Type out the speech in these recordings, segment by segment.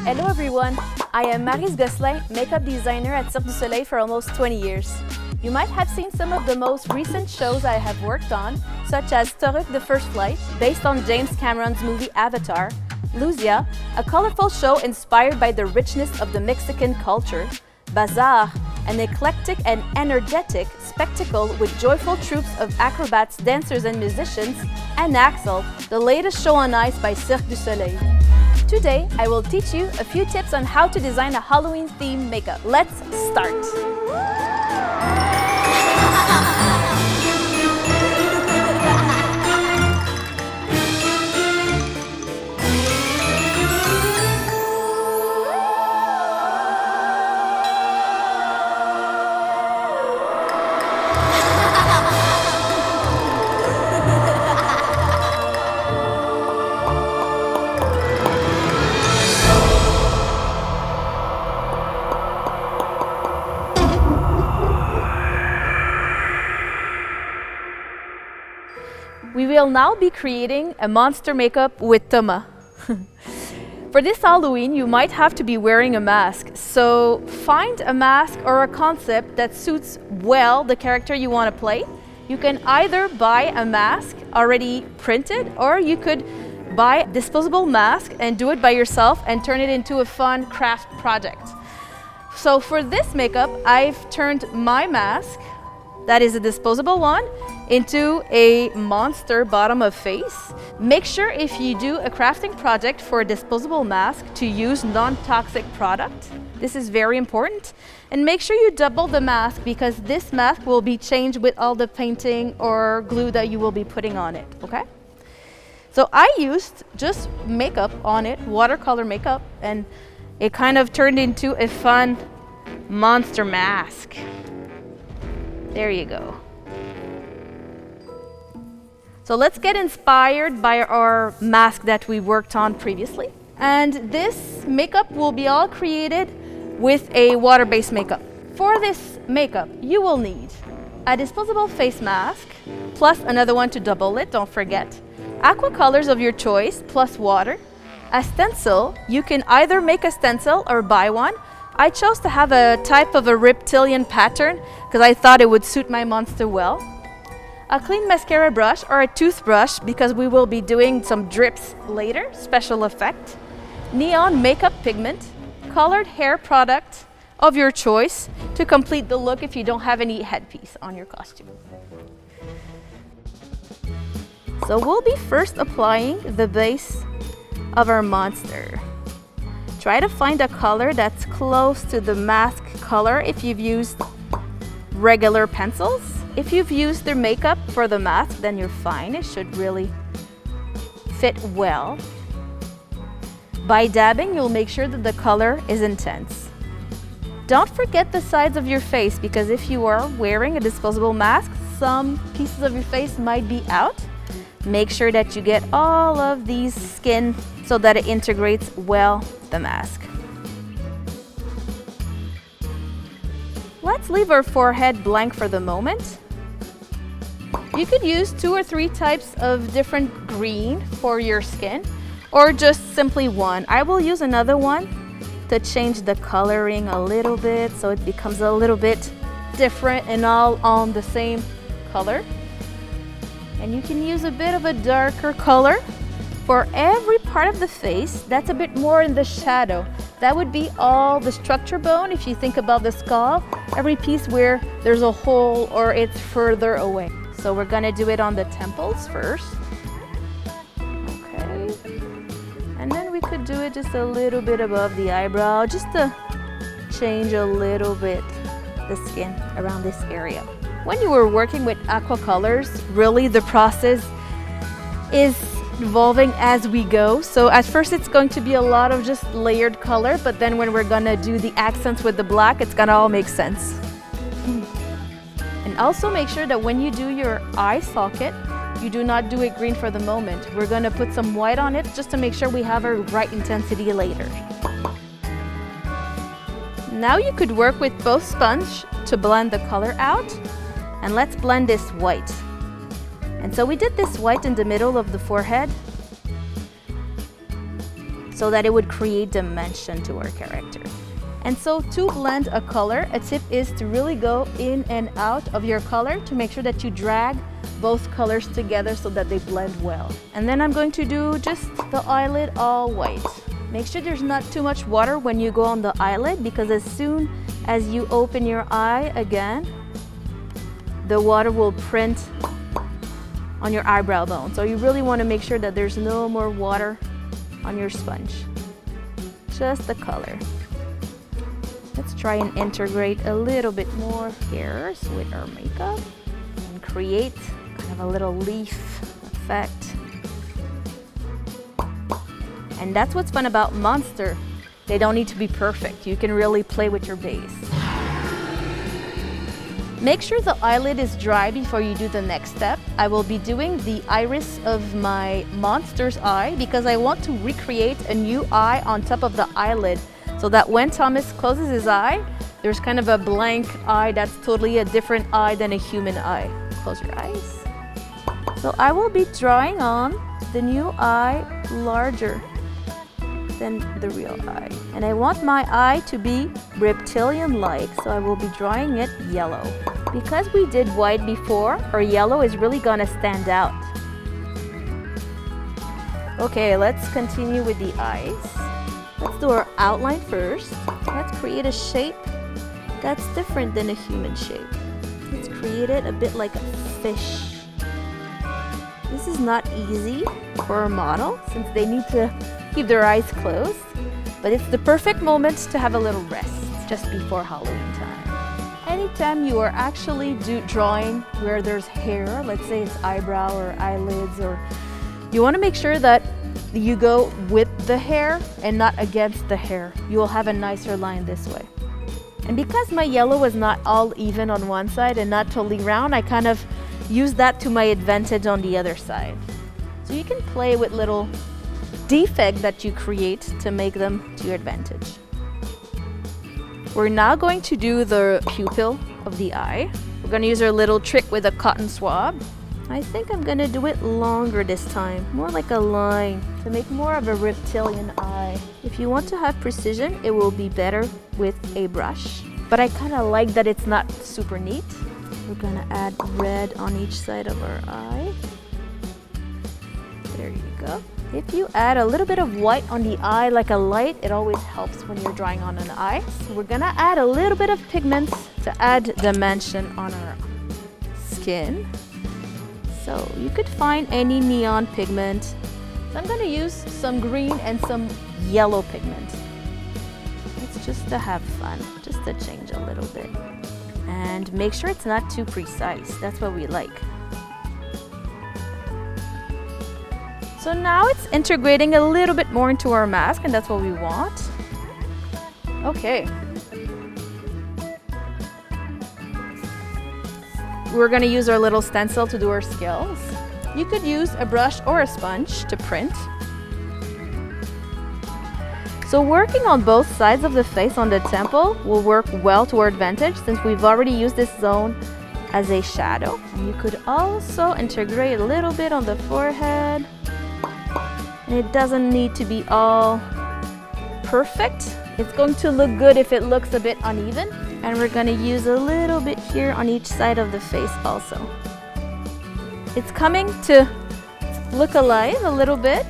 Hello everyone, I am Maryse Gosselin, makeup designer at Cirque du Soleil for almost 20 years. You might have seen some of the most recent shows I have worked on, such as Circus the First Flight, based on James Cameron's movie Avatar, Lucia, a colorful show inspired by the richness of the Mexican culture, Bazaar, an eclectic and energetic spectacle with joyful troops of acrobats, dancers and musicians, and Axel, the latest show on ice by Cirque du Soleil. Today, I will teach you a few tips on how to design a Halloween-themed makeup. Let's start! We will now be creating a monster makeup with Thomas. For this Halloween, you might have to be wearing a mask, so find a mask or a concept that suits well the character you want to play. You can either buy a mask already printed, or you could buy a disposable mask and do it by yourself and turn it into a fun craft project. So for this makeup, I've turned my mask, that is a disposable one, into a monster bottom of face. Make sure if you do a crafting project for a disposable mask to use non-toxic product. This is very important. And make sure you double the mask because this mask will be changed with all the painting or glue that you will be putting on it, okay? So I used just makeup on it, watercolor makeup, and it kind of turned into a fun monster mask. There you go. So let's get inspired by our mask that we worked on previously. And this makeup will be all created with a water-based makeup. For this makeup, you will need a disposable face mask, plus another one to double it, don't forget. Aqua colors of your choice, plus water. A stencil, you can either make a stencil or buy one. I chose to have a type of a reptilian pattern because I thought it would suit my monster well. A clean mascara brush or a toothbrush because we will be doing some drips later, special effect. Neon makeup pigment, colored hair product of your choice to complete the look if you don't have any headpiece on your costume. So we'll be first applying the base of our monster. Try to find a color that's close to the mask color if you've used regular pencils. If you've used the makeup for the mask, then you're fine. It should really fit well. By dabbing, you'll make sure that the color is intense. Don't forget the sides of your face because if you are wearing a disposable mask, some pieces of your face might be out. Make sure that you get all of these skin so that it integrates well the mask. Let's leave our forehead blank for the moment. You could use 2 or 3 types of different green for your skin, or just simply one. I will use another one to change the coloring a little bit so it becomes a little bit different and all on the same color. And you can use a bit of a darker color for every part of the face that's a bit more in the shadow. That would be all the structure bone. If you think about the skull, every piece where there's a hole or it's further away. So we're gonna do it on the temples first. Okay. And then we could do it just a little bit above the eyebrow, just to change a little bit the skin around this area. When you were working with aqua colors, really the process is evolving as we go. So at first it's going to be a lot of just layered color, but then when we're gonna do the accents with the black, it's gonna all make sense. And also make sure that when you do your eye socket, you do not do it green for the moment. We're gonna put some white on it just to make sure we have a right intensity later. Now you could work with both sponge to blend the color out. And let's blend this white. And so we did this white in the middle of the forehead. so that it would create dimension to our character. And so to blend a color, a tip is to really go in and out of your color to make sure that you drag both colors together so that they blend well. And then I'm going to do just the eyelid all white. Make sure there's not too much water when you go on the eyelid, because as soon as you open your eye again, the water will print on your eyebrow bone. So you really want to make sure that there's no more water on your sponge. Just the color. Let's try and integrate a little bit more hairs with our makeup and create kind of a little leaf effect. And that's what's fun about Monster. They don't need to be perfect. You can really play with your base. Make sure the eyelid is dry before you do the next step. I will be doing the iris of my monster's eye because I want to recreate a new eye on top of the eyelid, so that when Thomas closes his eye, there's kind of a blank eye that's totally a different eye than a human eye. Close your eyes. So I will be drawing on the new eye larger than the real eye. And I want my eye to be reptilian-like, so I will be drawing it yellow. Because we did white before, our yellow is really gonna stand out. Okay, let's continue with the eyes. Let's do our outline first. Let's create a shape that's different than a human shape. Let's create it a bit like a fish. This is not easy for a model since they need to keep their eyes closed, but it's the perfect moment to have a little rest just before Halloween time. Anytime you are actually drawing where there's hair, let's say it's eyebrow or eyelids, or you want to make sure that you go with the hair and not against the hair. You will have a nicer line this way. And because my yellow was not all even on one side and not totally round, I kind of used that to my advantage on the other side. So you can play with little defects that you create to make them to your advantage. We're now going to do the pupil of the eye. We're going to use our little trick with a cotton swab. I think I'm gonna do it longer this time, more like a line, to make more of a reptilian eye. If you want to have precision, it will be better with a brush. But I kind of like that it's not super neat. We're gonna add red on each side of our eye. There you go. If you add a little bit of white on the eye like a light, it always helps when you're drawing on an eye. So we're gonna add a little bit of pigments to add dimension on our skin. So you could find any neon pigment. So I'm gonna use some green and some yellow pigment. It's just to have fun, just to change a little bit. And make sure it's not too precise, that's what we like. So now it's integrating a little bit more into our mask, and that's what we want. Okay. We're gonna use our little stencil to do our skills. You could use a brush or a sponge to print. So working on both sides of the face on the temple will work well to our advantage since we've already used this zone as a shadow. And you could also integrate a little bit on the forehead. And it doesn't need to be all perfect. It's going to look good if it looks a bit uneven. And we're gonna use a little bit here on each side of the face also. It's coming to look alive a little bit.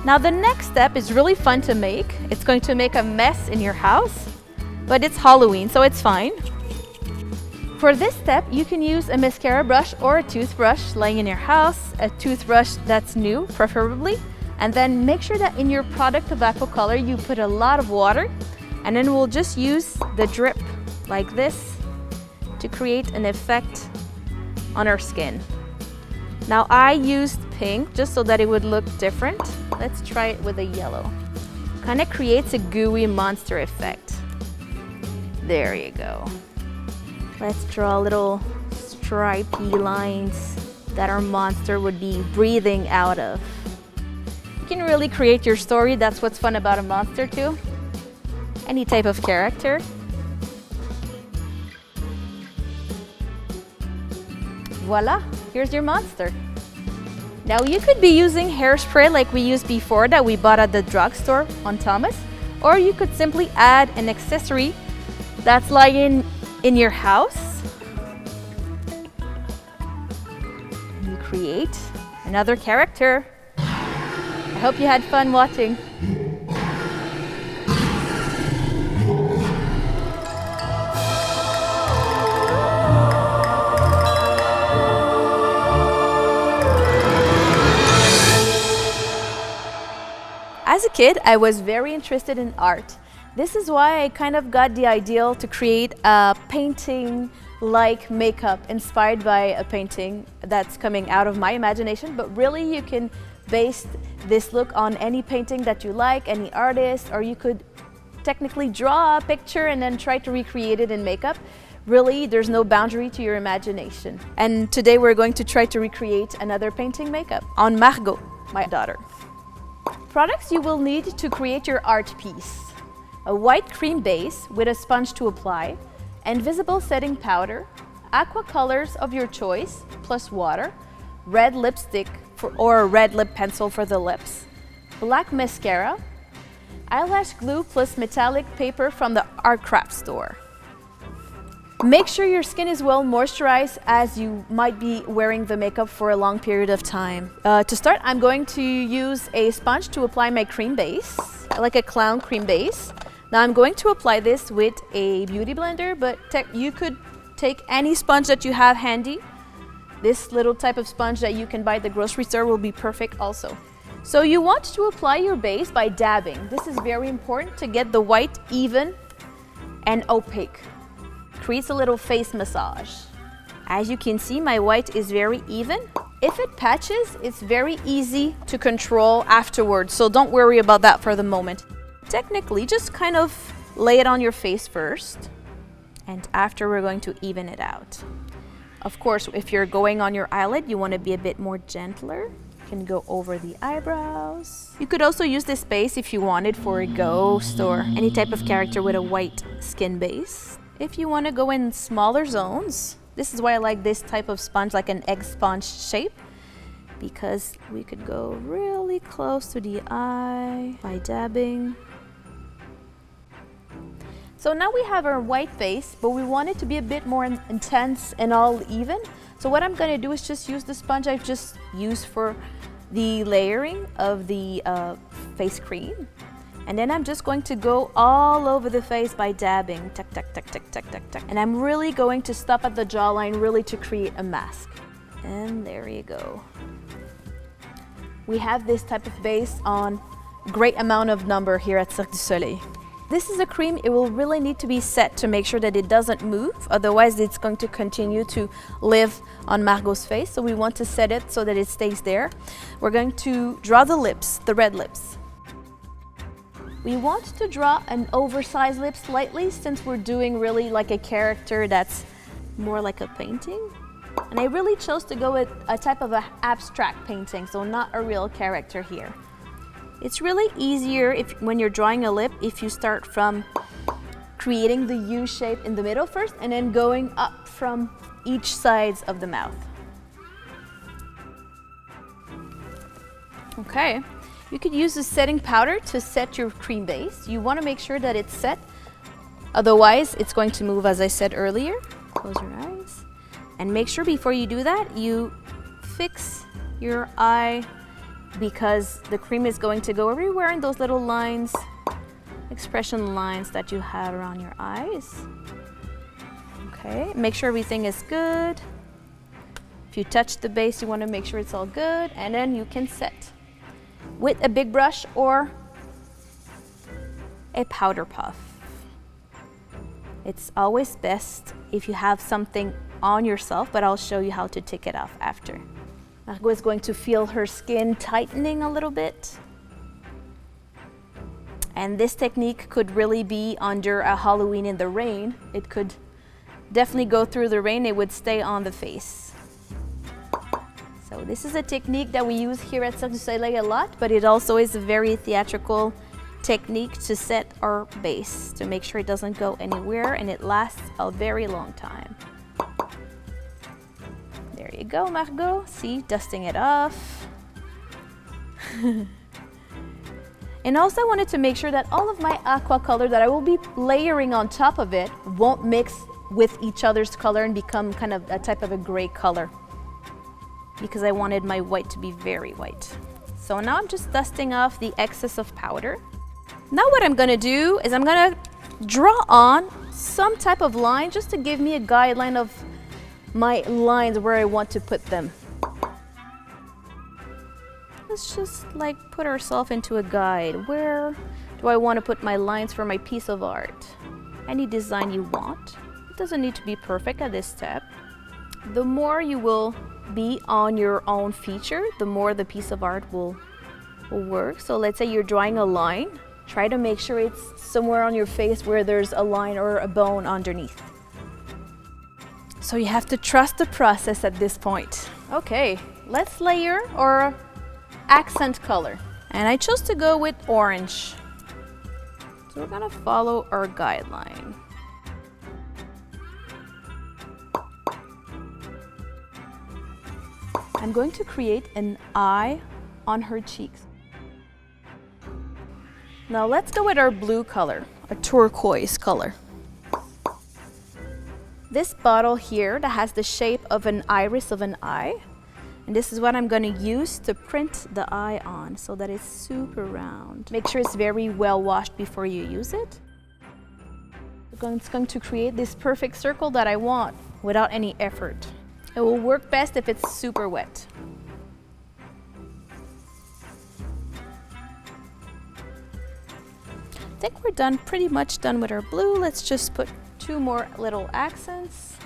Now the next step is really fun to make. It's going to make a mess in your house, but it's Halloween, so it's fine. For this step, you can use a mascara brush or a toothbrush laying in your house, a toothbrush that's new, preferably. And then make sure that in your product of aqua color, you put a lot of water, and then we'll just use the drip like this to create an effect on our skin. Now I used pink just so that it would look different. Let's try it with a yellow. Kind of creates a gooey monster effect. There you go. Let's draw little stripy lines that our monster would be breathing out of. You can really create your story. That's what's fun about a monster too. Any type of character. Voila, here's your monster. Now you could be using hairspray like we used before that we bought at the drugstore on Thomas, or you could simply add an accessory that's lying in your house. You create another character. I hope you had fun watching. As a kid, I was very interested in art. This is why I kind of got the idea to create a painting-like makeup inspired by a painting that's coming out of my imagination, but really you can base this look on any painting that you like, any artist, or you could technically draw a picture and then try to recreate it in makeup. Really, there's no boundary to your imagination. And today we're going to try to recreate another painting makeup on Margot, my daughter. Products you will need to create your art piece: a white cream base with a sponge to apply, invisible setting powder, aqua colors of your choice plus water, red lipstick or a red lip pencil for the lips, black mascara, eyelash glue plus metallic paper from the art craft store. Make sure your skin is well moisturized, as you might be wearing the makeup for a long period of time. To start, I'm going to use a sponge to apply my cream base, like a clown cream base. Now I'm going to apply this with a beauty blender, but you could take any sponge that you have handy. This little type of sponge that you can buy at the grocery store will be perfect also. So you want to apply your base by dabbing. This is very important to get the white even and opaque. Creates a little face massage. As you can see, my white is very even. If it patches, it's very easy to control afterwards, so don't worry about that for the moment. Technically, just kind of lay it on your face first, and after we're going to even it out. Of course, if you're going on your eyelid, you want to be a bit more gentler. You can go over the eyebrows. You could also use this base if you wanted for a ghost or any type of character with a white skin base. If you want to go in smaller zones, this is why I like this type of sponge, like an egg sponge shape, because we could go really close to the eye by dabbing. So now we have our white face, but we want it to be a bit more intense and all even. So what I'm going to do is just use the sponge I've just used for the layering of the face cream. And then I'm just going to go all over the face by dabbing, tuck, tuck, tuck, tuck, tuck, tuck, tuck. And I'm really going to stop at the jawline, really to create a mask. And there you go. We have this type of base on great amount of number here at Cirque du Soleil. This is a cream, it will really need to be set to make sure that it doesn't move, otherwise it's going to continue to live on Margot's face. So we want to set it so that it stays there. We're going to draw the lips, the red lips. We want to draw an oversized lip slightly, since we're doing really like a character that's more like a painting. And I really chose to go with a type of an abstract painting, so not a real character here. It's really easier when you're drawing a lip if you start from creating the U shape in the middle first and then going up from each sides of the mouth. Okay. You could use the setting powder to set your cream base. You want to make sure that it's set, otherwise it's going to move, as I said earlier. Close your eyes. And make sure before you do that, you fix your eye, because the cream is going to go everywhere in those little lines, expression lines that you have around your eyes. Okay, make sure everything is good. If you touch the base, you want to make sure it's all good, and then you can set with a big brush or a powder puff. It's always best if you have something on yourself, but I'll show you how to take it off after. Margot is going to feel her skin tightening a little bit. And this technique could really be under a Halloween in the rain. It could definitely go through the rain, it would stay on the face. So this is a technique that we use here at Cirque du Soleil a lot, but it also is a very theatrical technique to set our base, to make sure it doesn't go anywhere and it lasts a very long time. There you go, Margot. See, dusting it off. And also I wanted to make sure that all of my aqua color that I will be layering on top of it won't mix with each other's color and become kind of a type of a gray color, because I wanted my white to be very white. So now I'm just dusting off the excess of powder. Now what I'm gonna do is I'm gonna draw on some type of line just to give me a guideline of my lines where I want to put them. Let's just like put ourselves into a guide. Where do I want to put my lines for my piece of art? Any design you want. It doesn't need to be perfect at this step. The more you will be on your own feature, the more the piece of art will work. So let's say you're drawing a line. Try to make sure it's somewhere on your face where there's a line or a bone underneath. So you have to trust the process at this point. Okay, let's layer our accent color. And I chose to go with orange. So we're gonna follow our guideline. I'm going to create an eye on her cheeks. Now let's go with our blue color, a turquoise color. This bottle here that has the shape of an iris of an eye, and this is what I'm going to use to print the eye on so that it's super round. Make sure it's very well washed before you use it. It's going to create this perfect circle that I want without any effort. It will work best if it's super wet. I think we're done, pretty much done with our blue. Let's just put 2 more little accents.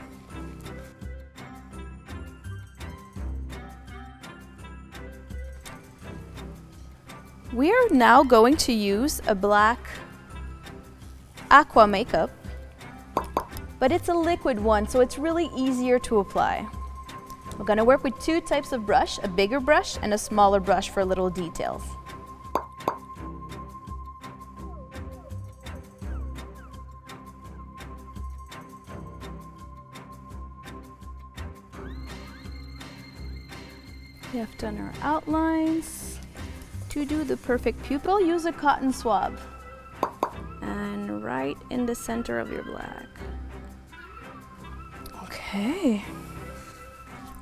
We are now going to use a black aqua makeup, but it's a liquid one, so it's really easier to apply. We're going to work with 2 types of brush, a bigger brush and a smaller brush for little details. We have done our outlines. To do the perfect pupil, use a cotton swab. And right in the center of your black. Okay.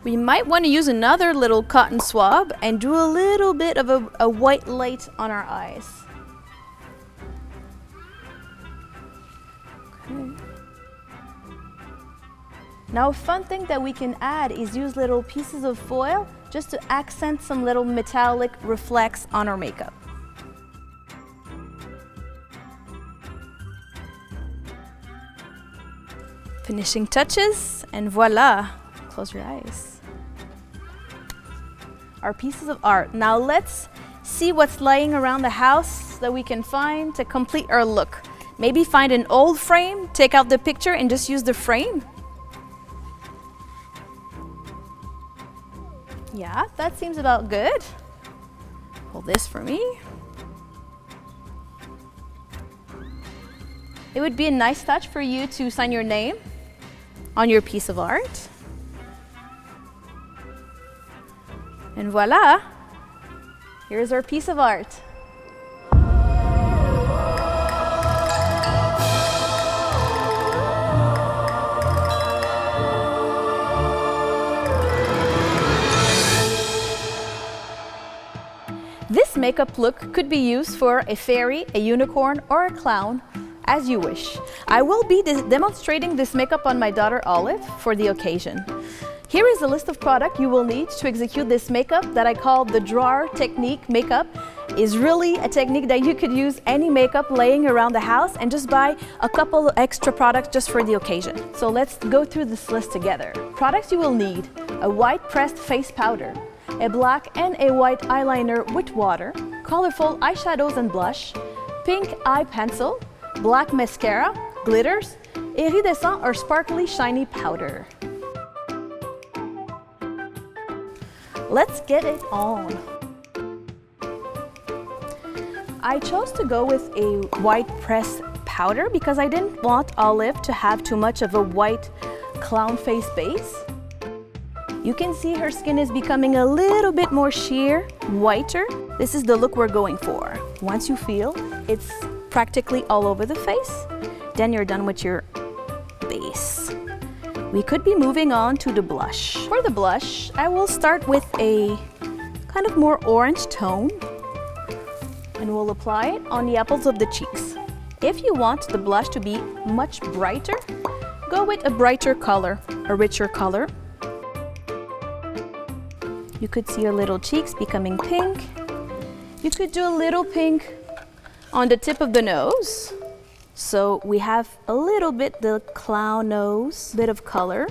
We might want to use another little cotton swab and do a little bit of a white light on our eyes. Okay. Now a fun thing that we can add is use little pieces of foil just to accent some little metallic reflex on our makeup. Finishing touches, and voila! Close your eyes. Our pieces of art. Now let's see what's lying around the house that we can find to complete our look. Maybe find an old frame, take out the picture and just use the frame. Yeah, that seems about good. Hold this for me. It would be a nice touch for you to sign your name on your piece of art. And voila, here's our piece of art. This makeup look could be used for a fairy, a unicorn, or a clown, as you wish. I will be demonstrating this makeup on my daughter Olive for the occasion. Here is a list of products you will need to execute this makeup that I call the drawer technique makeup. Is really a technique that you could use any makeup laying around the house and just buy a couple of extra products just for the occasion. So let's go through this list together. Products you will need: a white pressed face powder, a black and a white eyeliner with water, colorful eyeshadows and blush, pink eye pencil, black mascara, glitters, iridescent or sparkly shiny powder. Let's get it on. I chose to go with a white pressed powder because I didn't want Olive to have too much of a white clown face base. You can see her skin is becoming a little bit more sheer, whiter. This is the look we're going for. Once you feel it's practically all over the face, then you're done with your base. We could be moving on to the blush. For the blush, I will start with a kind of more orange tone, and we'll apply it on the apples of the cheeks. If you want the blush to be much brighter, go with a brighter color, a richer color. You could see your little cheeks becoming pink. You could do a little pink on the tip of the nose. So we have a little bit the clown nose, bit of color.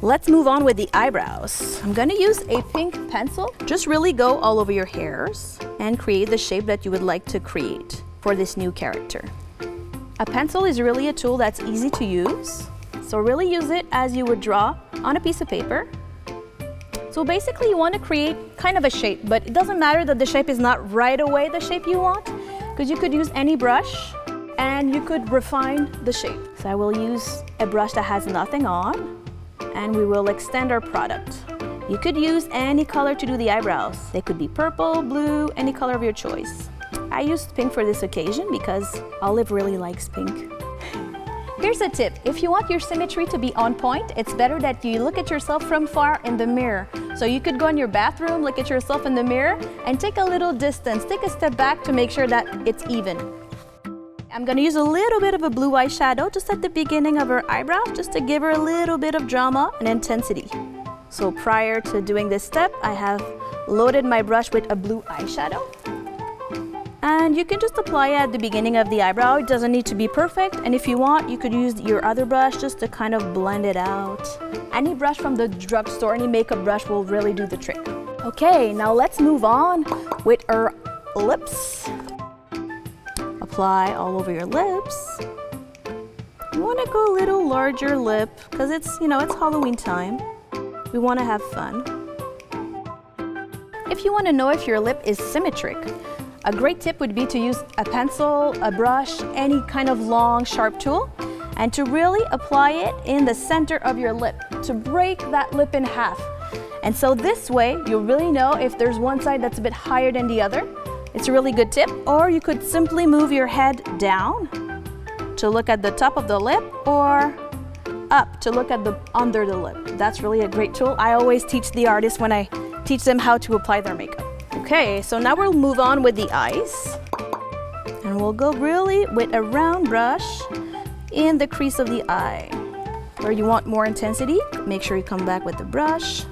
Let's move on with the eyebrows. I'm gonna use a pink pencil. Just really go all over your hairs and create the shape that you would like to create for this new character. A pencil is really a tool that's easy to use. So really use it as you would draw on a piece of paper. So basically you want to create kind of a shape, but it doesn't matter that the shape is not right away the shape you want, because you could use any brush and you could refine the shape. So I will use a brush that has nothing on, and we will extend our product. You could use any color to do the eyebrows. They could be purple, blue, any color of your choice. I used pink for this occasion because Olive really likes pink. Here's a tip. If you want your symmetry to be on point, it's better that you look at yourself from far in the mirror. So you could go in your bathroom, look at yourself in the mirror, and take a little distance. Take a step back to make sure that it's even. I'm gonna use a little bit of a blue eyeshadow just at the beginning of her eyebrow, just to give her a little bit of drama and intensity. So prior to doing this step, I have loaded my brush with a blue eyeshadow. And you can just apply it at the beginning of the eyebrow. It doesn't need to be perfect. And if you want, you could use your other brush just to kind of blend it out. Any brush from the drugstore, any makeup brush will really do the trick. Okay, now let's move on with our lips. Apply all over your lips. You want to go a little larger lip because it's Halloween time. We want to have fun. If you want to know if your lip is symmetric, a great tip would be to use a pencil, a brush, any kind of long, sharp tool, and to really apply it in the center of your lip, to break that lip in half. And so this way, you'll really know if there's one side that's a bit higher than the other. It's a really good tip. Or you could simply move your head down to look at the top of the lip, or up to look at the under the lip. That's really a great tool. I always teach the artists when I teach them how to apply their makeup. Okay, so now we'll move on with the eyes. And we'll go really with a round brush in the crease of the eye. Where you want more intensity, make sure you come back with the brush.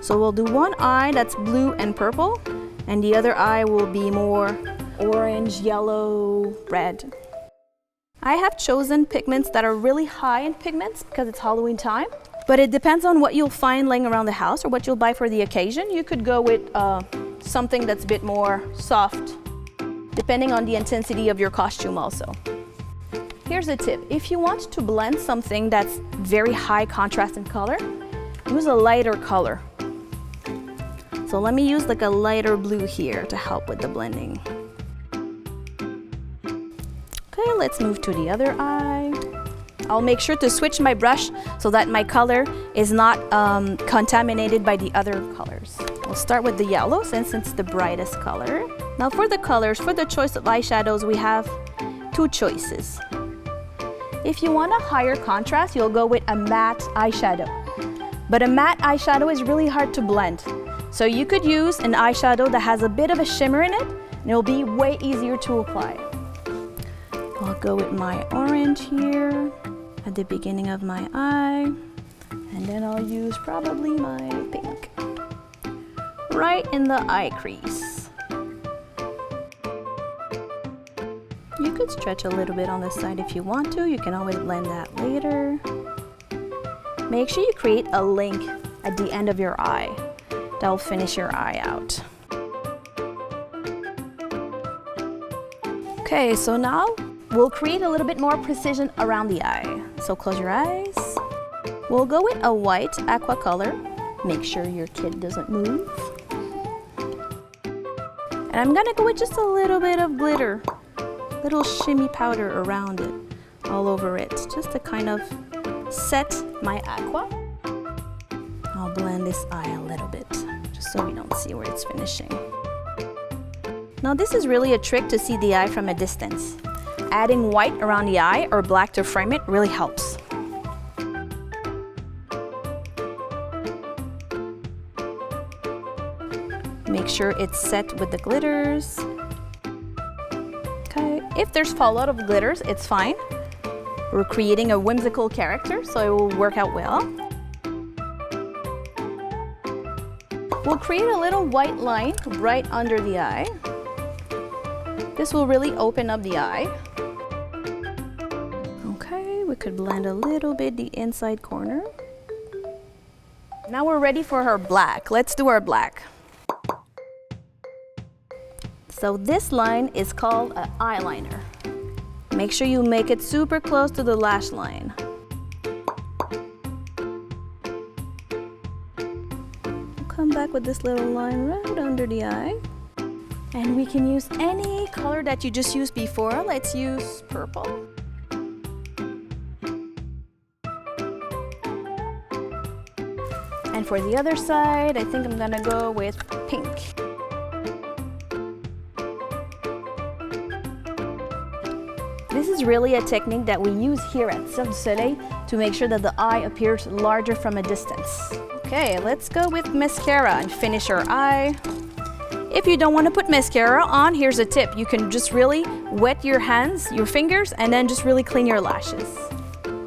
So we'll do one eye that's blue and purple, and the other eye will be more orange, yellow, red. I have chosen pigments that are really high in pigments because it's Halloween time. But it depends on what you'll find laying around the house or what you'll buy for the occasion. You could go with something that's a bit more soft, depending on the intensity of your costume also. Here's a tip. If you want to blend something that's very high contrast in color, use a lighter color. So let me use like a lighter blue here to help with the blending. Okay, let's move to the other eye. I'll make sure to switch my brush so that my color is not contaminated by the other colors. We'll start with the yellow since it's the brightest color. Now for the colors, for the choice of eyeshadows, we have two choices. If you want a higher contrast, you'll go with a matte eyeshadow. But a matte eyeshadow is really hard to blend. So you could use an eyeshadow that has a bit of a shimmer in it, and it'll be way easier to apply. I'll go with my orange here at the beginning of my eye, and then I'll use probably my pink right in the eye crease. You could stretch a little bit on the side if you want to. You can always blend that later. Make sure you create a link at the end of your eye. That'll finish your eye out. Okay, so now we'll create a little bit more precision around the eye. So close your eyes. We'll go with a white aqua color. Make sure your kid doesn't move. And I'm gonna go with just a little bit of glitter, little shimmy powder around it, all over it, just to kind of set my aqua. blend this eye a little bit, just so we don't see where it's finishing. Now this is really a trick to see the eye from a distance. Adding white around the eye or black to frame it really helps. Make sure it's set with the glitters. Okay, if there's fallout of glitters, it's fine. We're creating a whimsical character, so it will work out well. We'll create a little white line right under the eye. This will really open up the eye. Okay, we could blend a little bit the inside corner. Now we're ready for our black. Let's do our black. So this line is called an eyeliner. Make sure you make it super close to the lash line. We'll come back with this little line right under the eye. And we can use any color that you just used before. Let's use purple. And for the other side, I think I'm gonna go with pink. This is really a technique that we use here at Cirque du Soleil to make sure that the eye appears larger from a distance. Okay, let's go with mascara and finish our eye. If you don't want to put mascara on, here's a tip. You can just really wet your hands, your fingers, and then just really clean your lashes.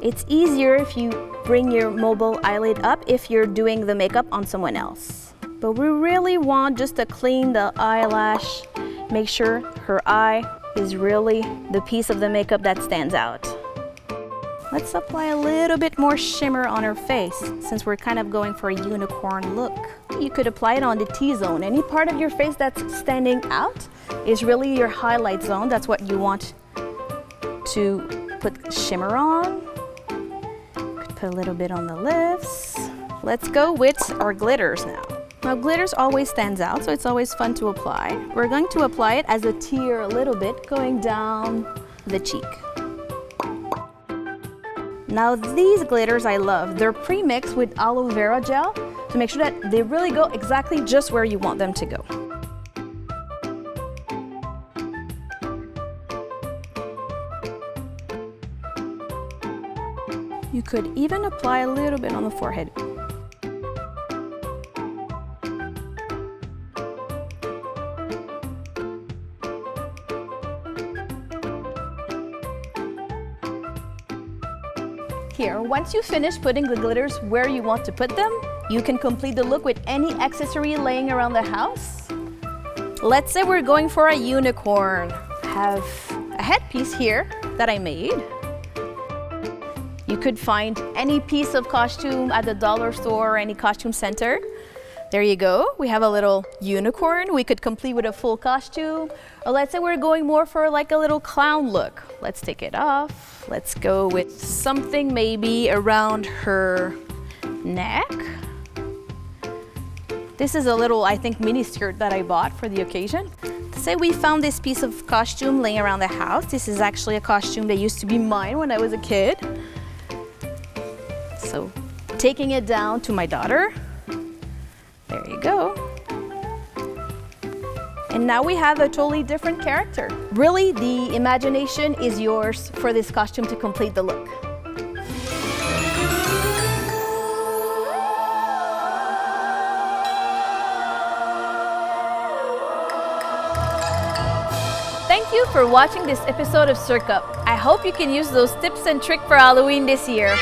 It's easier if you bring your mobile eyelid up if you're doing the makeup on someone else. But we really want just to clean the eyelash, make sure her eye is really the piece of the makeup that stands out. Let's apply a little bit more shimmer on her face since we're kind of going for a unicorn look. You could apply it on the T-zone. Any part of your face that's standing out is really your highlight zone. That's what you want to put shimmer on. Could put a little bit on the lips. Let's go with our glitters now. Now glitters always stands out, so it's always fun to apply. We're going to apply it as a tear a little bit going down the cheek. Now these glitters I love. They're pre-mixed with aloe vera gel to make sure that they really go exactly just where you want them to go. You could even apply a little bit on the forehead. Here, once you finish putting the glitters where you want to put them, you can complete the look with any accessory laying around the house. Let's say we're going for a unicorn. I have a headpiece here that I made. You could find any piece of costume at the dollar store or any costume center. There you go. We have a little unicorn. We could complete with a full costume. Or let's say we're going more for like a little clown look. Let's take it off. Let's go with something maybe around her neck. This is a little, I think, mini skirt that I bought for the occasion. Say we found this piece of costume laying around the house. This is actually a costume that used to be mine when I was a kid. So taking it down to my daughter. There you go. And now we have a totally different character. Really, the imagination is yours for this costume to complete the look. Thank you for watching this episode of Circus. I hope you can use those tips and tricks for Halloween this year.